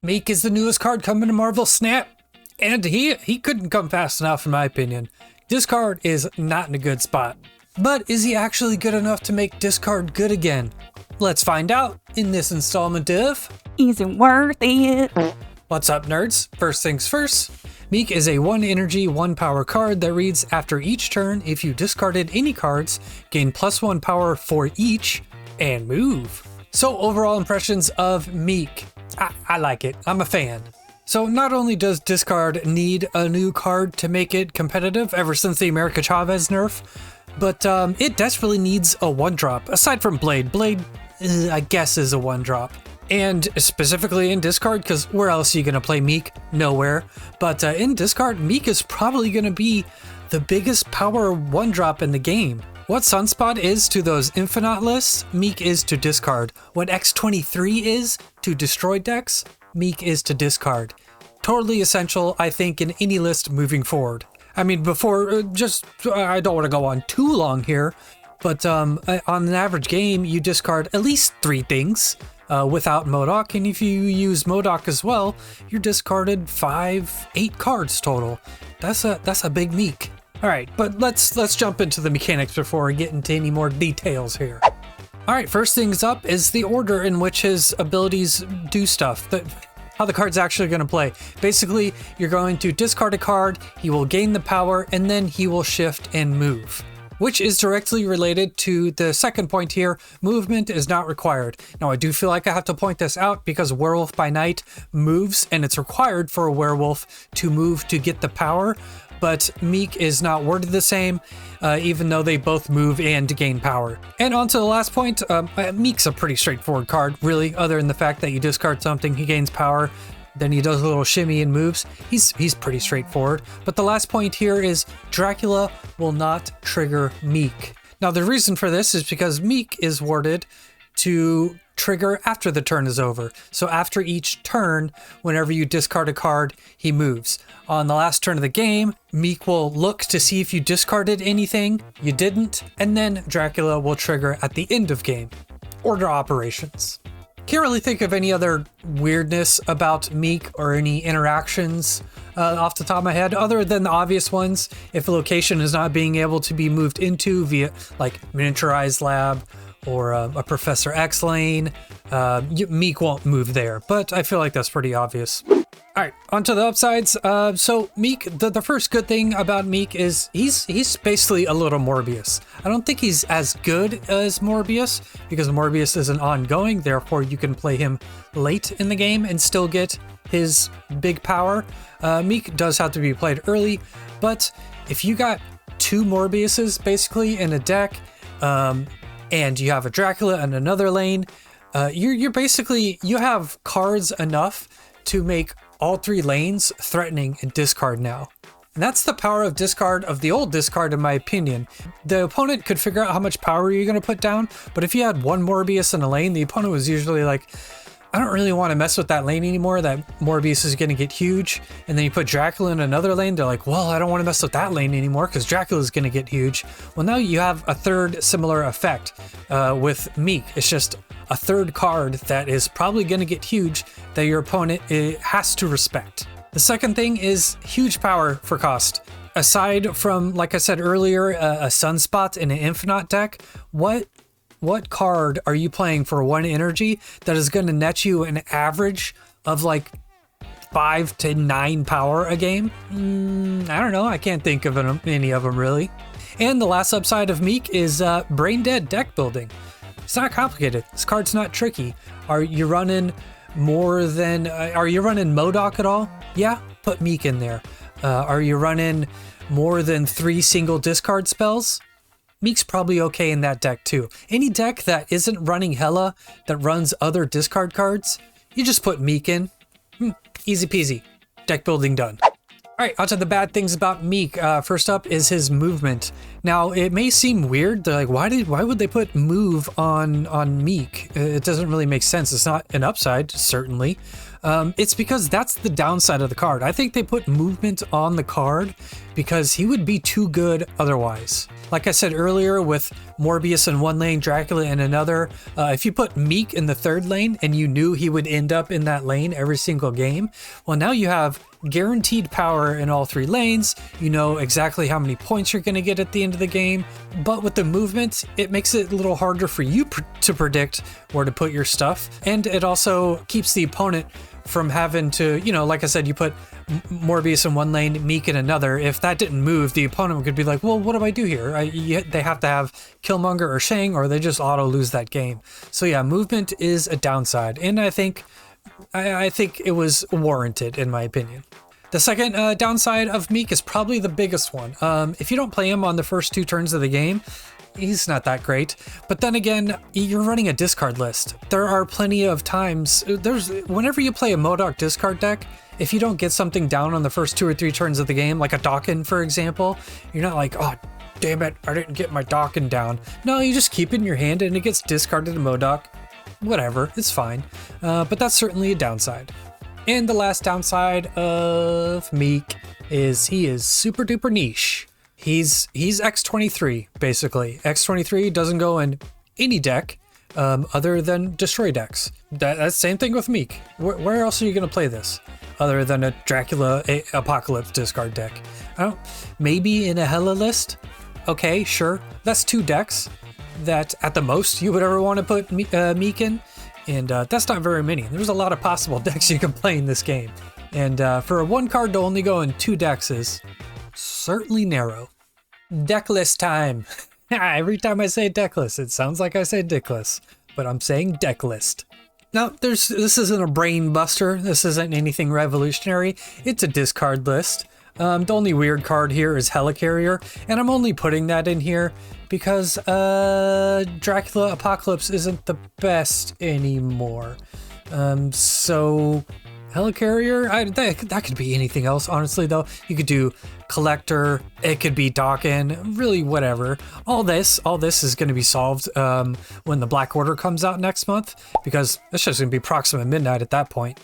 Miek is the newest card coming to Marvel Snap, and he couldn't come fast enough in my opinion. Discard is not in a good spot. But is he actually good enough to make Discard good again? Let's find out in this installment of... Is it worth it? What's up, nerds? First things first, Miek is a 1 energy, 1 power card that reads, after each turn, if you discarded any cards, gain +1 power for each, and move. So overall impressions of Miek. I like it. I'm a fan. So not only does Discard need a new card to make it competitive ever since the America Chavez nerf, but it desperately needs a 1-drop, aside from Blade. Blade, I guess, is a 1-drop. And specifically in Discard, because where else are you going to play Miek? Nowhere. But in Discard, Miek is probably going to be the biggest power 1-drop in the game. What Sunspot is to those Infinite lists, Miek is to Discard. What X23 is to destroy decks, Miek is to Discard. Totally essential, I think, in any list moving forward. I mean, before, I don't want to go on too long here, but on an average game, you discard at least 3 things without MODOK, and if you use MODOK as well, you're discarded 8 cards total. That's a big Miek. All right, but let's jump into the mechanics before we get into any more details here. All right, first things up is the order in which his abilities do stuff. How the card's actually going to play. Basically, you're going to discard a card, he will gain the power, and then he will shift and move. Which is directly related to the second point here, movement is not required. Now I do feel like I have to point this out because Werewolf by Night moves, and it's required for a werewolf to move to get the power, but Miek is not worded the same, even though they both move and gain power. And on to the last point, Miek's a pretty straightforward card, really, other than the fact that you discard something, he gains power, then he does a little shimmy and moves. He's pretty straightforward. But the last point here is Dracula will not trigger Miek. Now the reason for this is because Miek is worded to trigger after the turn is over. So after each turn, whenever you discard a card, he moves. On the last turn of the game, Miek will look to see if you discarded anything, you didn't, and then Dracula will trigger at the end of game. Order operations. Can't really think of any other weirdness about Miek or any interactions off the top of my head, other than the obvious ones. If a location is not being able to be moved into via like miniaturized lab or a Professor X lane, Miek won't move there, but I feel like that's pretty obvious. All right, on to the upsides. So Miek, the first good thing about Miek is he's basically a little Morbius. I don't think he's as good as Morbius because Morbius isn't ongoing, therefore you can play him late in the game and still get his big power. Miek does have to be played early, but if you got 2 Morbiuses basically in a deck, and you have a Dracula and another lane, you're basically, you have cards enough to make all 3 lanes threatening and discard now. And that's the power of discard, of the old discard in my opinion. The opponent could figure out how much power you're going to put down, but if you had 1 Morbius in a lane, the opponent was usually like, I don't really want to mess with that lane anymore, that Morbius is going to get huge. And then you put Dracula in another lane, they're like, well, I don't want to mess with that lane anymore because Dracula is going to get huge. Well, now you have a third similar effect with Miek. It's just a third card that is probably going to get huge that your opponent has to respect. The second thing is huge power for cost. Aside from, like I said earlier, a Sunspot in an Infinite deck, what card are you playing for 1 energy that is going to net you an average of like 5 to 9 power a game? I don't know. I can't think of any of them really. And the last upside of Miek is brain dead deck building. It's not complicated. This card's not tricky. Are you running MODOK at all? Yeah, put Miek in there. Are you running more than 3 single discard spells? Miek's probably okay in that deck too. Any deck that isn't running Hela, that runs other discard cards, you just put Miek in. Easy peasy. Deck building done. All right, onto the bad things about Miek. First up is his movement. Now, it may seem weird. They're like, why would they put move on Miek? It doesn't really make sense. It's not an upside, certainly. It's because that's the downside of the card. I think they put movement on the card because he would be too good otherwise. Like I said earlier, with Morbius in one lane, Dracula in another, if you put Miek in the third lane and you knew he would end up in that lane every single game, well, now you have guaranteed power in all 3 lanes. You know exactly how many points you're going to get at the end of the game, but with the movement, it makes it a little harder for you to predict where to put your stuff, and it also keeps the opponent from having to, you know, like I said, you put Morbius in one lane, Miek in another. If that didn't move, the opponent could be like, well, what do I do here? They have to have Killmonger or Shang, or they just auto lose that game. So yeah, movement is a downside, and I think it was warranted in my opinion. The second downside of Miek is probably the biggest one. If you don't play him on the first 2 turns of the game, he's not that great. But then again, you're running a discard list. There are plenty of times, whenever you play a MODOK discard deck, if you don't get something down on the first 2 or 3 turns of the game, like a Dawkin, for example, you're not like, oh, damn it, I didn't get my Dawkin down. No, you just keep it in your hand and it gets discarded to MODOK. Whatever, it's fine. But that's certainly a downside. And the last downside of Miek is he is super duper niche. He's X23, basically. X23 doesn't go in any deck other than destroy decks. That's the same thing with Miek. Where else are you going to play this other than a Dracula Apocalypse discard deck? Maybe in a Hela list? Okay, sure. That's 2 decks that at the most you would ever want to put Miek in. And that's not very many. There's a lot of possible decks you can play in this game. And for a 1 card to only go in 2 decks is certainly narrow. Decklist time. Every time I say decklist, it sounds like I say dickless, but I'm saying decklist. Now, this isn't a brain buster. This isn't anything revolutionary. It's a discard list. The only weird card here is Helicarrier, and I'm only putting that in here because Dracula Apocalypse isn't the best anymore. So Helicarrier, that could be anything else, honestly, though. You could do Collector, it could be Dawkin, really whatever. All this is going to be solved when the Black Order comes out next month, because it's just going to be Proxima Midnight at that point.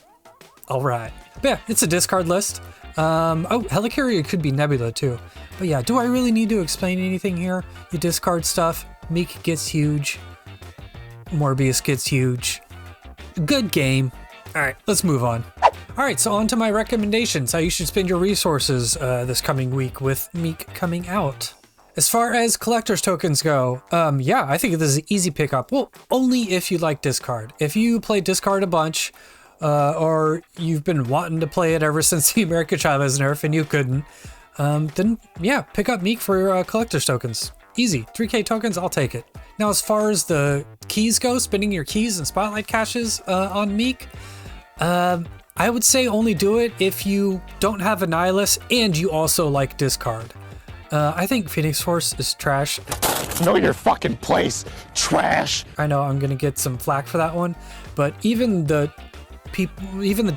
All right. But yeah, it's a discard list. Helicarrier could be Nebula too. But yeah, do I really need to explain anything here? You discard stuff, Miek gets huge, Morbius gets huge. Good game. All right, let's move on. All right, so on to my recommendations, how you should spend your resources this coming week with Miek coming out. As far as collector's tokens go, yeah, I think this is an easy pickup. Well, only if you like discard. If you play discard a bunch, or you've been wanting to play it ever since the American Chavez nerf and you couldn't, then yeah, pick up Miek for collector's tokens. Easy, 3k tokens, I'll take it. Now, as far as the keys go, spending your keys and spotlight caches on Miek, I would say only do it if you don't have a Nihilus and you also like discard. I think Phoenix Force is trash. Know your fucking place, trash. I know I'm gonna get some flack for that one, but even the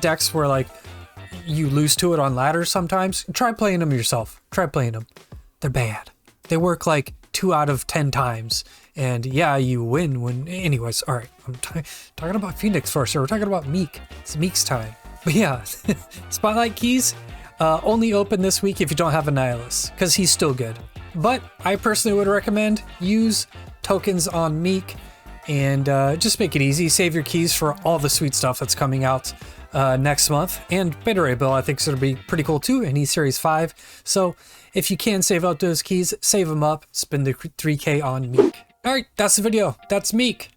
decks where like you lose to it on ladders sometimes, try playing them yourself. Try playing them. They're bad. They work like 2 out of 10 times, and yeah, you win when. Anyways, all right. I'm talking about Phoenix Force, so we're talking about Miek. It's Miek's time. But yeah, spotlight keys only open this week if you don't have a Nihilus, because he's still good. But I personally would recommend use tokens on Miek and just make it easy. Save your keys for all the sweet stuff that's coming out next month. And Beta Ray Bill, I think, is going to be pretty cool too in E-Series 5. So if you can save up those keys, save them up, spend the 3k on Miek. All right, that's the video. That's Miek.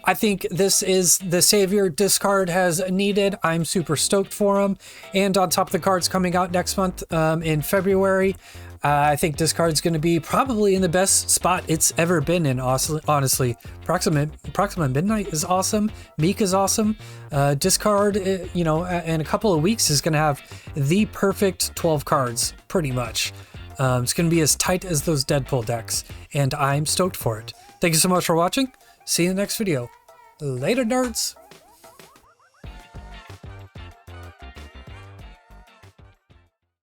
I think this is the savior discard has needed. I'm super stoked for him. And on top of the cards coming out next month in February, I think discard's going to be probably in the best spot it's ever been in, honestly. Proxima Midnight is awesome. Miek is awesome. Discard, in a couple of weeks is going to have the perfect 12 cards, pretty much. It's going to be as tight as those Deadpool decks, and I'm stoked for it. Thank you so much for watching. See you in the next video. Later, nerds.